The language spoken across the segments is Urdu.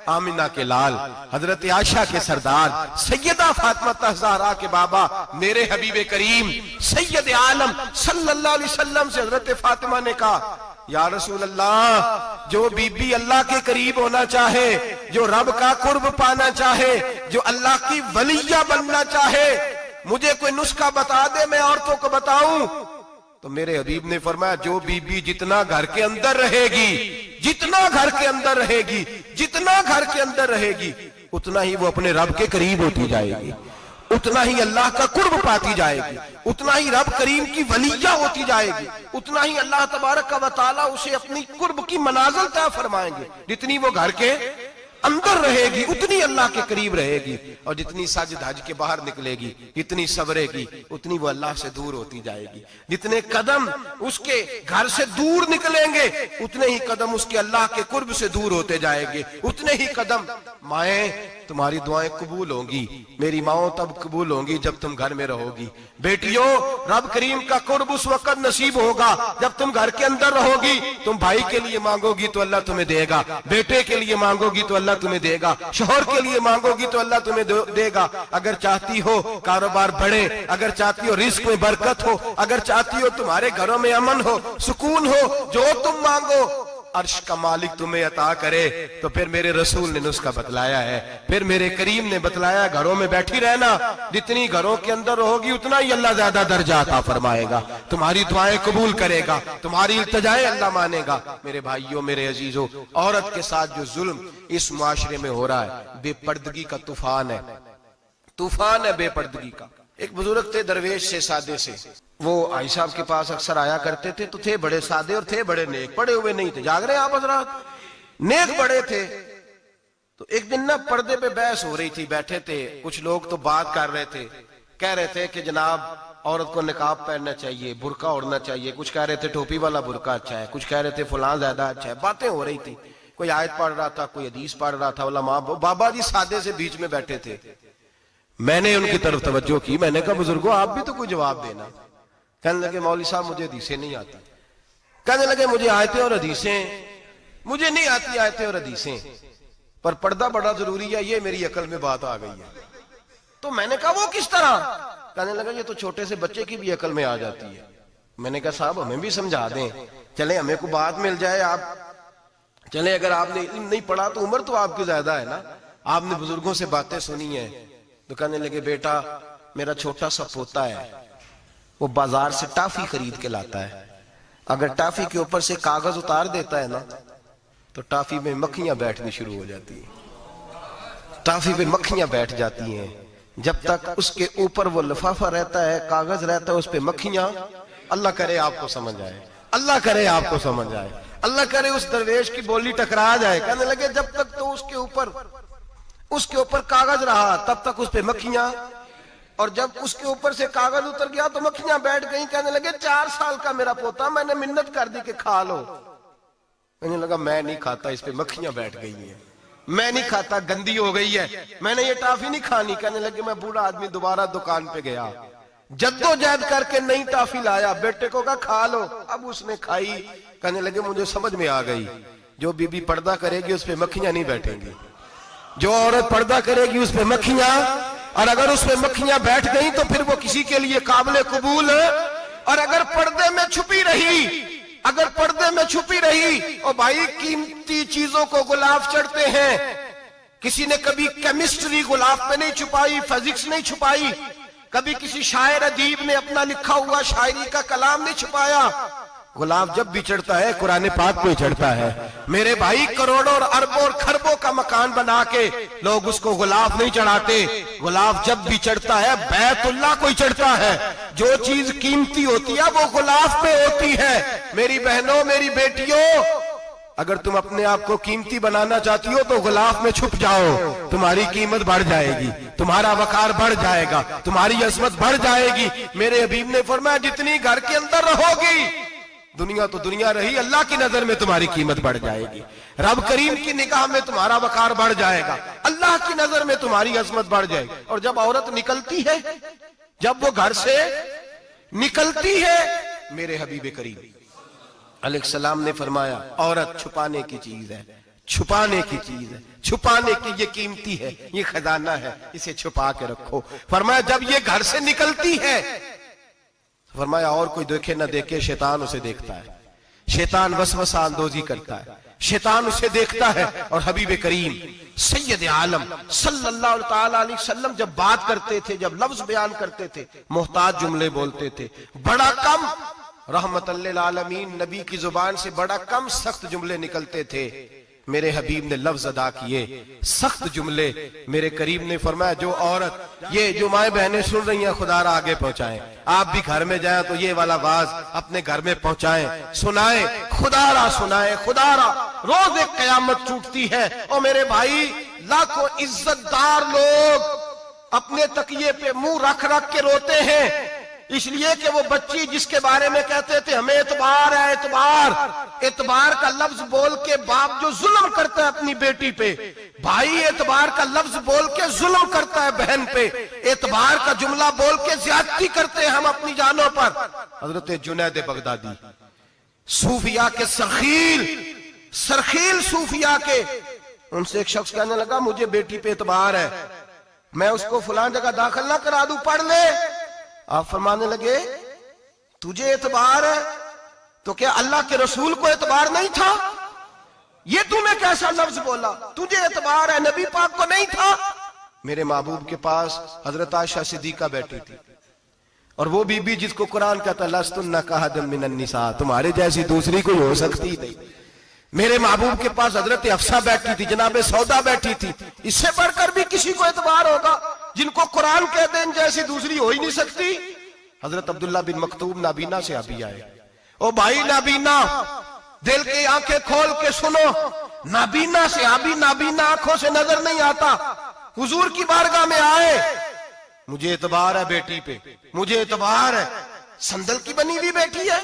آمینہ کے لال، حضرت عائشہ کے سردار، سیدہ فاطمہ زہرا کے بابا، میرے حبیب کریم سید عالم صلی اللہ علیہ وسلم سے حضرت فاطمہ نے کہا یا رسول اللہ، جو بی بی اللہ کے قریب ہونا چاہے، جو رب کا قرب پانا چاہے، جو اللہ کی ولیہ بننا چاہے، مجھے کوئی نسخہ بتا دے میں عورتوں کو بتاؤں۔ تو میرے حبیب نے فرمایا جو بی بی جتنا گھر کے اندر رہے گی، جتنا گھر کے اندر رہے گی، جتنا گھر کے اندر رہے گی، اتنا ہی وہ اپنے رب کے قریب ہوتی جائے گی، اتنا ہی اللہ کا قرب پاتی جائے گی، اتنا ہی رب کریم کی ولیہ ہوتی جائے گی، اتنا ہی اللہ تبارک و تعالیٰ اسے اپنی قرب کی منازل طے فرمائیں گے۔ جتنی وہ گھر کے اندر رہے گی اتنی اللہ کے قریب رہے گی، اور جتنی سج دھج کے باہر نکلے گی، جتنی صبرے گی، اتنی وہ اللہ سے دور ہوتی جائے گی۔ جتنے قدم اس کے گھر سے دور نکلیں گے، اتنے ہی قدم اس کے اللہ کے قرب سے دور ہوتے جائے گے، اتنے ہی قدم۔ مائیں تمہاری دعائیں قبول ہوں گی، میری ماؤں تب قبول ہوں گی جب تم گھر میں رہو گی۔ بیٹیوں، رب کریم کا قرب اس وقت نصیب ہوگا جب تم گھر کے اندر رہو گی۔ تم بھائی کے لیے مانگو گی تو اللہ تمہیں دے گا، بیٹے کے لیے مانگو گی تو اللہ تمہیں دے گا، شوہر کے لیے مانگو گی تو اللہ تمہیں دے گا۔ اگر چاہتی ہو کاروبار بڑھے، اگر چاہتی ہو رزق میں برکت ہو، اگر چاہتی ہو تمہارے گھروں میں امن ہو، سکون ہو، جو تم مانگو عرش کا مالک تمہیں عطا کرے۔ تو پھر میرے رسول نے نسخہ بتلایا ہے، پھر میرے کریم نے بتلایا گھروں میں بیٹھی رہنا، جتنی گھروں کے اندر رہوگی اتنا ہی اللہ زیادہ درجہ عطا فرمائے گا، تمہاری دعائیں قبول کرے گا، تمہاری التجائیں اللہ مانے گا۔ میرے بھائیوں، میرے عزیزوں، عورت کے ساتھ جو ظلم اس معاشرے میں ہو رہا ہے، بے پردگی کا طوفان ہے، طوفان ہے بے پردگی کا۔ ایک بزرگ تھے درویش سے، سادے سے، وہ آئی صاحب کے پاس اکثر آیا کرتے تھے، تو تھے بڑے سادے اور تھے بڑے نیک، پڑے ہوئے نہیں تھے، جاگ رہے ہیں آپ حضرات، نیک بڑے تھے۔ تو ایک دن نا پردے پہ بحث ہو رہی تھی، بیٹھے تھے کچھ لوگ تو بات کر رہے تھے، کہہ رہے تھے کہ جناب عورت کو نقاب پہننا چاہیے، برقع اوڑھنا چاہیے، کچھ کہہ رہے تھے ٹوپی والا برقع اچھا ہے، کچھ کہہ رہے تھے فلاں زیادہ اچھا ہے، باتیں ہو رہی تھی، کوئی آیت پڑھ رہا تھا، کوئی حدیث پڑھ رہا تھا، علماء بابا جی سادے سے بیچ میں بیٹھے تھے۔ میں نے ان کی طرف توجہ کی، میں نے کہا بزرگوں آپ بھی تو کوئی جواب دینا۔ کہنے لگے مولوی صاحب مجھے حدیثیں نہیں آتی، کہنے لگے مجھے آیتیں اور حدیثیں مجھے نہیں آتی، آیتیں اور حدیثیں، پر پردہ بڑا ضروری ہے، یہ میری عقل میں بات آ گئی ہے۔ تو میں نے کہا وہ کس طرح؟ کہنے لگا یہ تو چھوٹے سے بچے کی بھی عقل میں آ جاتی ہے۔ میں نے کہا صاحب ہمیں بھی سمجھا دیں، چلیں ہمیں کو بات مل جائے، آپ چلیں، اگر آپ نے علم نہیں پڑھا تو عمر تو آپ کی زیادہ ہے نا، آپ نے بزرگوں سے باتیں سنی ہیں۔ تو کہنے لگے بیٹا میرا چھوٹا سا پوتا ہے، وہ بازار سے ٹافی خرید کے لاتا ہے، اگر ٹافی کے اوپر سے کاغذ اتار دیتا ہے نا تو ٹافی میں مکھیاں بیٹھنی شروع ہو جاتی ہیں، ٹافی پہ مکھیاں بیٹھ جاتی ہیں، جب تک اس کے اوپر وہ لفافہ رہتا ہے، کاغذ رہتا ہے، اس پہ مکھیاں، اللہ کرے آپ کو سمجھ آئے، اللہ کرے آپ کو سمجھ آئے، اللہ کرے اس درویش کی بولی ٹکرا جائے۔ کہنے لگے جب تک تو اس کے اوپر کاغذ رہا تب تک اس پہ مکھیاں، اور جب اس کے اوپر سے کاغذ اتر گیا تو مکھیاں بیٹھ گئیں۔ کہنے لگے 4 سال کا میرا پوتا، میں نے منت کر دی کہ کھا لو، کہنے لگا میں نہیں کھاتا، اس پہ مکھیاں بیٹھ گئی ہیں، میں نہیں کھاتا، گندی ہو گئی ہے، میں نے یہ ٹافی نہیں کھانی۔ کہنے لگے میں بوڑھا آدمی دوبارہ دکان پہ گیا، جدوجہد کر کے نئی ٹافی لایا، بیٹے کو کہا کھا لو، اب اس نے کھائی۔ کہنے لگے مجھے سمجھ میں آ گئی، جو بی بی پردہ کرے گی اس پہ مکھیاں نہیں بیٹھیں گی، جو عورت پردہ کرے گی اس پہ مکھیاں، اور اگر اس پہ مکھیاں بیٹھ گئیں تو پھر وہ کسی کے لیے قابل قبول ہے۔ اور اگر پردے میں چھپی رہی، اور بھائی قیمتی چیزوں کو غلاف چڑھتے ہیں، کسی نے کبھی کیمسٹری غلاف پہ نہیں چھپائی، فزکس نہیں چھپائی، کبھی کسی شاعر ادیب نے اپنا لکھا ہوا شاعری کا کلام نہیں چھپایا، غلاف جب بھی چڑھتا ہے قرآن پاک پہ چڑھتا ہے۔ میرے بھائی کروڑوں اور اربوں اور خربوں کا مکان بنا کے لوگ اس کو غلاف نہیں چڑھاتے، غلاف جب بھی چڑھتا ہے بیت اللہ کو ہی چڑھتا ہے۔ جو چیز قیمتی ہوتی ہے وہ غلاف پہ ہوتی ہے۔ میری بہنوں، میری بیٹیوں، اگر تم اپنے آپ کو قیمتی بنانا چاہتی ہو تو غلاف میں چھپ جاؤ، تمہاری قیمت بڑھ جائے گی، تمہارا وقار بڑھ جائے گا، تمہاری عظمت بڑھ جائے گی۔ میرے حبیب نے فرمایا جتنی گھر کے اندر رہو گی، دنیا تو دنیا رہی، اللہ کی نظر میں تمہاری قیمت بڑھ جائے گی، رب کریم کی نگاہ میں تمہارا وقار بڑھ جائے گا، اللہ کی نظر میں تمہاری عظمت بڑھ جائے گی۔ اور جب عورت نکلتی ہے، جب وہ گھر سے نکلتی ہے، میرے حبیب کریم علیہ السلام نے فرمایا عورت چھپانے کی چیز ہے، چھپانے کی چیز ہے، چھپانے کی یہ قیمتی ہے، یہ خزانہ ہے، اسے چھپا کے رکھو۔ فرمایا جب یہ گھر سے نکلتی ہے، فرمایا اور کوئی دیکھے نہ دیکھے، شیطان اسے دیکھتا ہے، شیطان وسوسہ اندوزی کرتا ہے، شیطان اسے دیکھتا ہے۔ اور حبیب کریم سید عالم صلی اللہ تعالی علیہ وسلم جب بات کرتے تھے، جب لفظ بیان کرتے تھے، محتاج جملے بولتے تھے، بڑا کم، رحمت للعالمین نبی کی زبان سے بڑا کم سخت جملے نکلتے تھے۔ میرے حبیب نے لفظ ادا کیے، سخت جملے۔ میرے کریم نے فرمایا جو عورت، یہ جو مائیں بہنیں سن رہی ہیں، خدا را آگے پہنچائیں، آپ بھی گھر میں جائیں تو یہ والا واز اپنے گھر میں پہنچائیں، سنائیں، خدا را سنائیں، خدا را۔ روز ایک قیامت ٹوٹتی ہے، اور میرے بھائی لاکھوں عزت دار لوگ اپنے تکیے پہ منہ رکھ رکھ کے روتے ہیں، اس لیے کہ وہ بچی جس کے بارے میں کہتے تھے ہمیں اعتبار ہے، اعتبار، اعتبار کا لفظ بول کے باپ جو ظلم کرتا ہے اپنی بیٹی پہ، بھائی اعتبار کا لفظ بول کے ظلم کرتا ہے بہن پہ، اعتبار کا جملہ بول کے زیادتی کرتے ہیں ہم اپنی جانوں پر۔ حضرت جنید بغدادی صوفیاء کے سرخیل صوفیاء کے، ان سے ایک شخص کہنے لگا مجھے بیٹی پہ اعتبار ہے، میں اس کو فلان جگہ داخل نہ کرا دوں، پڑھ لے۔ آپ فرمانے لگے تجھے اعتبار ہے تو کیا اللہ کے رسول کو اعتبار نہیں تھا؟ یہ تمہیں کیسا لفظ بولا؟ تجھے اعتبار ہے، نبی پاک کو نہیں تھا؟ میرے محبوب کے پاس حضرت عائشہ صدیقہ بیٹھی تھی، اور وہ بی بی جس کو قرآن کہتا لستن کاحد من النساء، تمہارے جیسی دوسری کوئی ہو سکتی نہیں۔ میرے محبوب کے پاس حضرت حفصہ بیٹھی تھی، جناب سودا بیٹھی تھی، اس سے بڑھ کر بھی کسی کو اعتبار ہوگا؟ جن کو قرآن کہتے ہیں جیسی دوسری ہو ہی نہیں سکتی۔ حضرت عبداللہ بن مکتوم نابینا سے ابھی آئے، او بھائی نابینا، دل کی آنکھیں کھول کے سنو، نابینا سے ابھی نابینا آنکھوں سے نظر نہیں آتا، حضور کی بارگاہ میں آئے، مجھے اعتبار ہے بیٹی پہ، مجھے اعتبار ہے، سندل کی بنی ہوئی بیٹی ہے،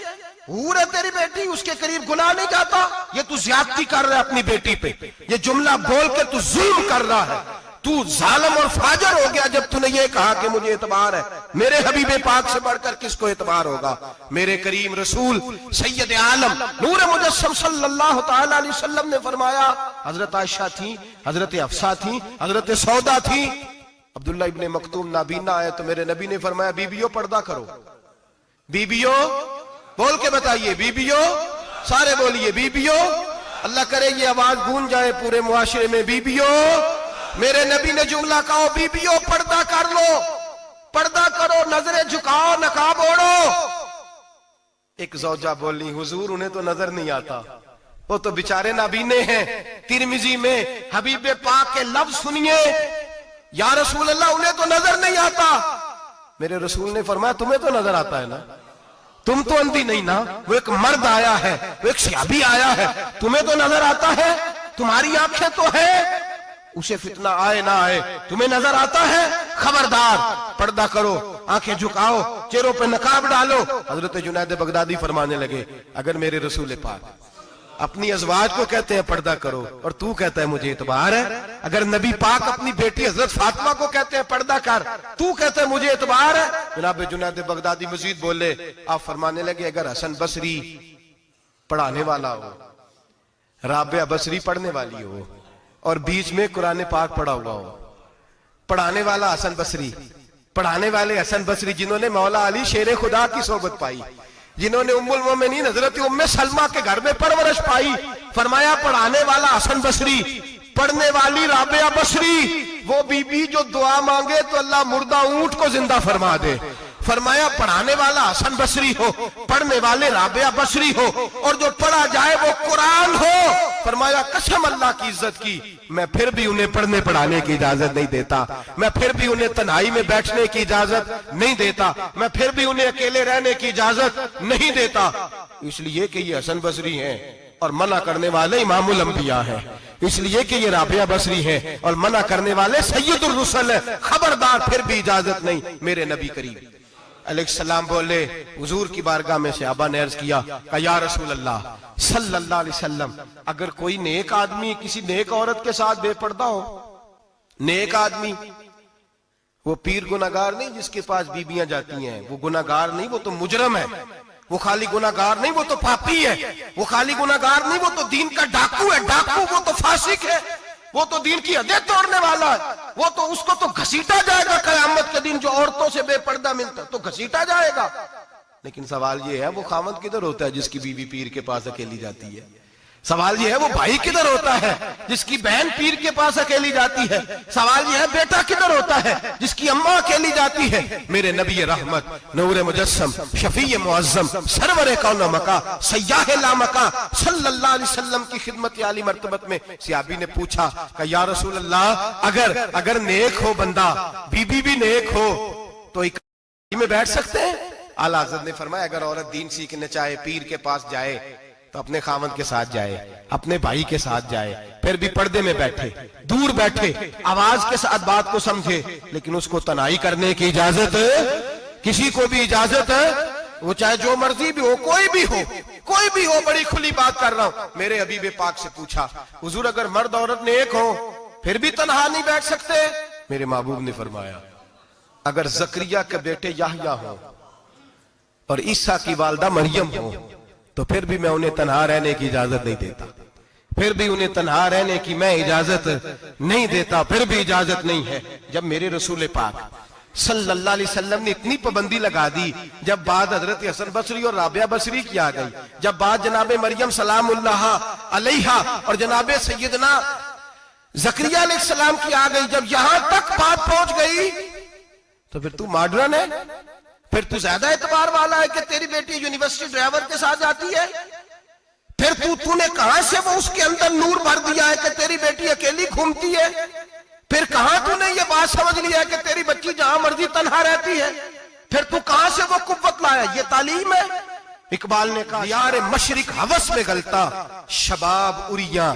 حور ہے تیری بیٹی، اس کے قریب گناہ نہیں جاتا، یہ تو زیادتی کر رہا ہے اپنی بیٹی پہ، یہ جملہ بول کے تو ظلم کر رہا ہے، تو ظالم اور فاجر ہو گیا جب تو نے یہ کہا کہ مجھے اعتبار ہے۔ میرے حبیب پاک سے بڑھ کر کس کو اعتبار ہوگا؟ میرے کریم رسول سید عالم نور مجسم صلی اللہ تعالی علیہ وسلم نے فرمایا، حضرت عائشہ تھی، حضرت حفصہ تھی، حضرت سودا تھی، عبداللہ ابن مکتوم نابینا آئے تو میرے نبی نے فرمایا بیبیوں پردہ کرو، بیبیوں بول کے بتائیے، بیبیوں، سارے بولیے بیبیوں، اللہ کرے یہ آواز گونج جائے پورے معاشرے میں، بیبیوں۔ میرے نبی نے جملہ کہا بیبیوں پردہ کر لو، پردہ کرو، نظریں جھکاؤ، نقاب اوڑو۔ ایک زوجہ بولی حضور انہیں تو نظر نہیں آتا، وہ تو بیچارے نابینے ہیں۔ ترمذی میں حبیب پاک کے لفظ سنیے، یا رسول اللہ انہیں تو نظر نہیں آتا۔ میرے رسول نے فرمایا تمہیں تو نظر آتا ہے نا، تم تو اندھی نہیں نا، وہ ایک مرد آیا ہے، وہ ایک صحابی آیا ہے، تمہیں تو نظر آتا ہے، تمہاری آنکھیں تو ہیں، اسے فتنہ آئے نہ آئے تمہیں نظر آتا ہے، خبردار پردہ کرو، آنکھیں جھکاؤ، چہروں پہ نقاب ڈالو۔ حضرت جنید بغدادی فرمانے لگے اگر میرے رسول پاک اپنی ازواج کو کہتے ہیں پردہ کرو اور تو کہتا ہے مجھے اعتبار ہے، اگر نبی پاک اپنی بیٹی حضرت فاطمہ کو کہتے ہیں پردہ کر، تو کہتا ہے مجھے اعتبار ہے۔ جناب جنید بغدادی مزید بولے، آپ فرمانے لگے اگر حسن بصری پڑھانے والا ہو، رابعہ بصری پڑھنے والی ہو، اور بیچ میں قرآن پاک پڑھا ہوا ہو، پڑھانے والا حسن بصری، پڑھانے والے حسن بصری جنہوں نے مولا علی شیر خدا کی صحبت پائی، جنہوں نے ام المومنین حضرت ام سلمہ کے گھر میں پرورش پائی، فرمایا پڑھانے والا حسن بصری، پڑھنے والی رابعہ بصری، وہ بی بی جو دعا مانگے تو اللہ مردہ اونٹ کو زندہ فرما دے۔ فرمایا پڑھانے والا حسن بصری ہو، پڑھنے والے رابعہ بصری ہو، اور جو پڑھا جائے وہ قرآن ہو۔ فرمایا قسم اللہ کی عزت کی میں پھر بھی انہیں پڑھنے پڑھانے کی اجازت نہیں دیتا، میں پھر بھی انہیں تنہائی میں بیٹھنے کی اجازت نہیں دیتا، میں پھر بھی انہیں اکیلے رہنے کی اجازت نہیں دیتا، اس لیے کہ یہ حسن بصری ہیں اور منع کرنے والے امام الانبیاء ہیں، اس لیے کہ یہ رابعہ بصری ہیں اور منع کرنے والے سید الرسل ہیں، خبردار پھر بھی اجازت نہیں۔ میرے نبی کریم علیہ السلام بولے، حضور کی بارگاہ میں صحابہ نے عرض کیا کہ یا رسول اللہ صلی اللہ علیہ وسلم اگر کوئی نیک آدمی کسی نیک عورت کے ساتھ بے پردہ ہو، نیک آدمی وہ پیر گناہگار نہیں جس کے پاس بیویاں جاتی ہیں، وہ گناہگار نہیں، وہ تو مجرم ہے، وہ خالی گناہگار نہیں، وہ تو پاپی ہے، وہ خالی گناہگار نہیں، وہ تو دین کا ڈاکو ہے، ڈاکو وہ تو فاسق ہے، وہ تو دین کی حدیں توڑنے والا ہے، وہ تو اس کو تو گھسیٹا جائے گا قیامت کے دن، جو عورتوں سے بے پردہ ملتا تو گھسیٹا جائے گا۔ لیکن سوال یہ ہے وہ خامد کدھر ہوتا ہے جس کی بیوی پیر کے پاس اکیلی جاتی ہے؟ سوال یہ ہے وہ بھائی کدھر ہوتا ہے جس کی بہن پیر کے پاس اکیلی جاتی ہے؟ سوال یہ ہے بیٹا کدھر ہوتا ہے جس کی اماں اکیلی جاتی ہے؟ میرے نبی رحمت، نور مجسم، شفیع معظم، سرور کون مکا، سیاح لامکا صلی اللہ علیہ وسلم کی خدمت عالی مرتبت میں صحابی نے پوچھا کہ یا رسول اللہ اگر نیک ہو بندہ، بی بی بھی نیک ہو تو ایک میں بیٹھ سکتے ہیں؟ اعلیٰ حضرت نے فرمایا اگر عورت دین سیکھنے چاہے پیر کے پاس جائے تو اپنے خاوند کے ساتھ جائے، اپنے بھائی کے ساتھ جائے، پھر بھی پردے میں بیٹھے، دور بیٹھے، آواز کے ساتھ بات کو سمجھے، لیکن اس کو تنہائی کرنے کی اجازت کسی کو بھی اجازت ہے، وہ چاہے جو مرضی بھی ہو، کوئی بھی ہو، بڑی کھلی بات کر رہا ہوں۔ میرے حبیب پاک سے پوچھا حضور اگر مرد عورت نیک ہو پھر بھی تنہا نہیں بیٹھ سکتے؟ میرے محبوب نے فرمایا اگر زکریا کے بیٹے یحییٰ ہوں اور عیسیٰ کی والدہ مریم ہو تو پھر بھی میں انہیں تنہا رہنے کی اجازت نہیں دیتا، پھر بھی انہیں تنہا رہنے کی میں اجازت نہیں دیتا، پھر بھی اجازت نہیں ہے۔ جب میرے رسول پاک صلی اللہ علیہ وسلم نے اتنی پابندی لگا دی، جب بات حضرت حسن بصری اور رابعہ بصری کی آ گئی، جب بات جناب مریم سلام اللہ علیہا اور جناب سیدنا زکریا علیہ السلام کی آ گئی، جب یہاں تک بات پہنچ گئی تو پھر تو ماڈرن ہے، پھر تو زیادہ اعتبار والا ہے کہ تیری بیٹی یونیورسٹی ڈرائیور کے ساتھ جاتی ہے، پھر تو نے کہاں سے وہ اس کے اندر نور بھر دیا ہے کہ تیری بیٹی اکیلی گھومتی ہے، پھر کہاں تو نے یہ بات سمجھ لیا ہے کہ تیری بچی جہاں مرضی تنہا رہتی ہے، پھر تو کہاں سے وہ قوت لایا؟ یہ تعلیم ہے۔ اقبال نے کہا یار مشرق ہوس میں گلتا، شباب اریاں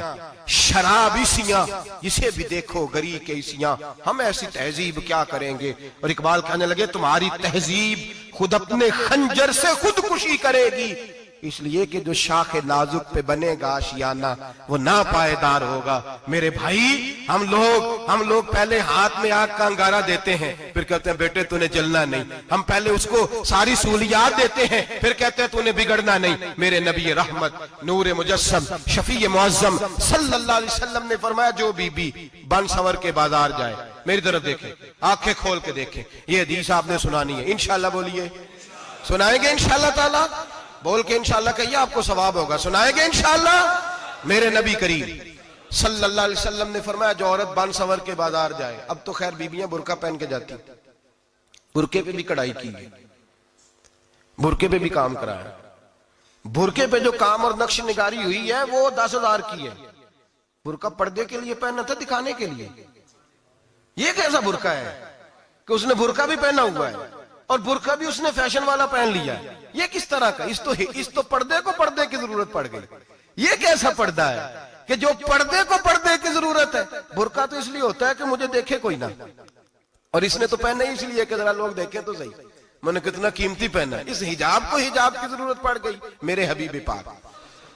شراب عیسیاں، جسے بھی دیکھو گری کے عیسیاں، ہم ایسی تہذیب کیا کریں گے؟ اور اقبال کہنے لگے تمہاری تہذیب خود اپنے خنجر سے خودکشی کرے گی، اس لیے کہ جو شاخ نازک پہ بنے گا آشیانہ وہ ناپائیدار ہوگا۔ میرے بھائی ہم لوگ پہلے ہاتھ میں آگ کا انگارہ دیتے ہیں، پھر کہتے ہیں بیٹے تو نے جلنا نہیں، ہم پہلے اس کو ساری سہولیات دیتے ہیں، پھر کہتے ہیں تو نے بگڑنا نہیں۔ میرے نبی رحمت، نور مجسم، شفیع معظم صلی اللہ علیہ وسلم نے فرمایا جو بی بی بن سنور کے بازار جائے، میری طرف دیکھیں، آنکھیں کھول کے دیکھیں، یہ حدیث آپ نے سنانی ہے، انشاءاللہ بولیے، سنائیں گے انشاءاللہ تعالی؟ بول کے انشاءاللہ کہیے آپ کو ثواب ہوگا، سنائیں گے انشاءاللہ؟ میرے نبی کریم صلی اللہ علیہ وسلم نے فرمایا جو عورت بن سنور کے بازار جائے، اب تو خیر بیویاں برقع پہن کے جاتی، برقعے پہ بھی کڑھائی کی ہے، برقعے پہ بھی کام کرایا، برقعے پہ جو کام اور نقش نگاری ہوئی ہے وہ 10,000 کی ہے۔ برقع پردے کے لیے پہننا تھا، دکھانے کے لیے؟ یہ کیسا برقع ہے کہ اس نے برقع بھی پہنا ہوا ہے اور برقع بھی اس نے فیشن والا پہن لیا ہے؟ یہ کس طرح کا؟ اس تو پردے کو پردے کی ضرورت پڑ گئی۔ یہ کیسا پردہ ہے کہ جو پردے کو پردے کی ضرورت ہے؟ برقع تو اس لیے ہوتا ہے کہ مجھے دیکھے کوئی نہ، اور اس نے تو پہنا ہی اس لیے کہ ذرا لوگ دیکھیں تو صحیح میں نے کتنا قیمتی پہنا ہے۔ اس حجاب کو حجاب کی ضرورت پڑ گئی۔ میرے حبیب پاک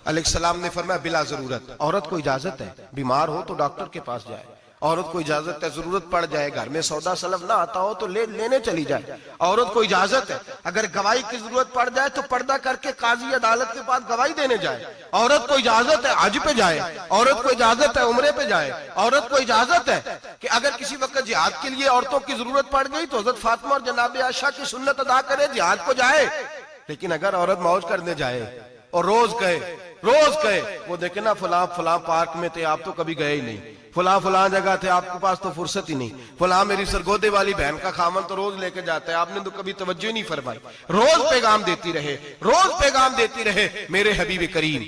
علیہ السلام نے فرمایا بلا ضرورت، عورت کو اجازت ہے بیمار ہو تو ڈاکٹر کے پاس جائے، عورت کو اجازت ہے ضرورت پڑ جائے گھر میں سودا سلف نہ آتا ہو تو لینے چلی جائے، عورت کو اجازت ہے اگر گواہی کی ضرورت پڑ جائے تو پردہ کر کے قاضی عدالت کے پاس گواہی دینے جائے، عورت کو اجازت ہے حج پہ جائے، عورت کو اجازت ہے عمرے پہ جائے، عورت کو اجازت ہے کہ اگر کسی وقت جہاد کے لیے عورتوں کی ضرورت پڑ گئی تو حضرت فاطمہ اور جناب عائشہ کی سنت ادا کرے، جہاد کو جائے۔ لیکن اگر عورت موج کرنے جائے اور روز کہے وہ دیکھیں نا فلاں پارک میں تھے آپ تو کبھی گئے ہی نہیں، فلاں جگہ تھے آپ کے پاس تو فرصت ہی نہیں، فلاں میری سرگودے والی بہن کا خامن تو روز لے کے جاتا ہے آپ نے تو کبھی توجہ نہیں فرمائی۔ روز پیغام دیتی رہے۔ میرے حبیب کریم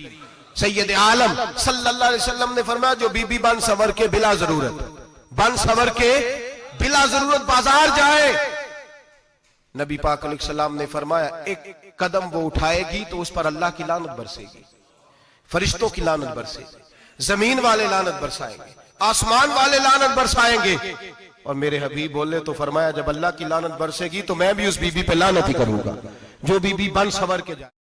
سید عالم صلی اللہ علیہ وسلم نے فرمایا جو بی بی بن سنور کے بلا ضرورت بازار جائے، نبی پاک علیہ السلام نے فرمایا ایک قدم وہ اٹھائے گی تو اس پر اللہ کی لعنت برسے گی، فرشتوں کی لعنت برسے گی، زمین والے لعنت برسائیں گے، آسمان والے لعنت برسائیں گے۔ اور میرے حبیب بولے تو فرمایا جب اللہ کی لعنت برسے گی تو میں بھی اس بی بی پہ لعنت ہی کروں گا جو بی بی بن سنور کے جائے۔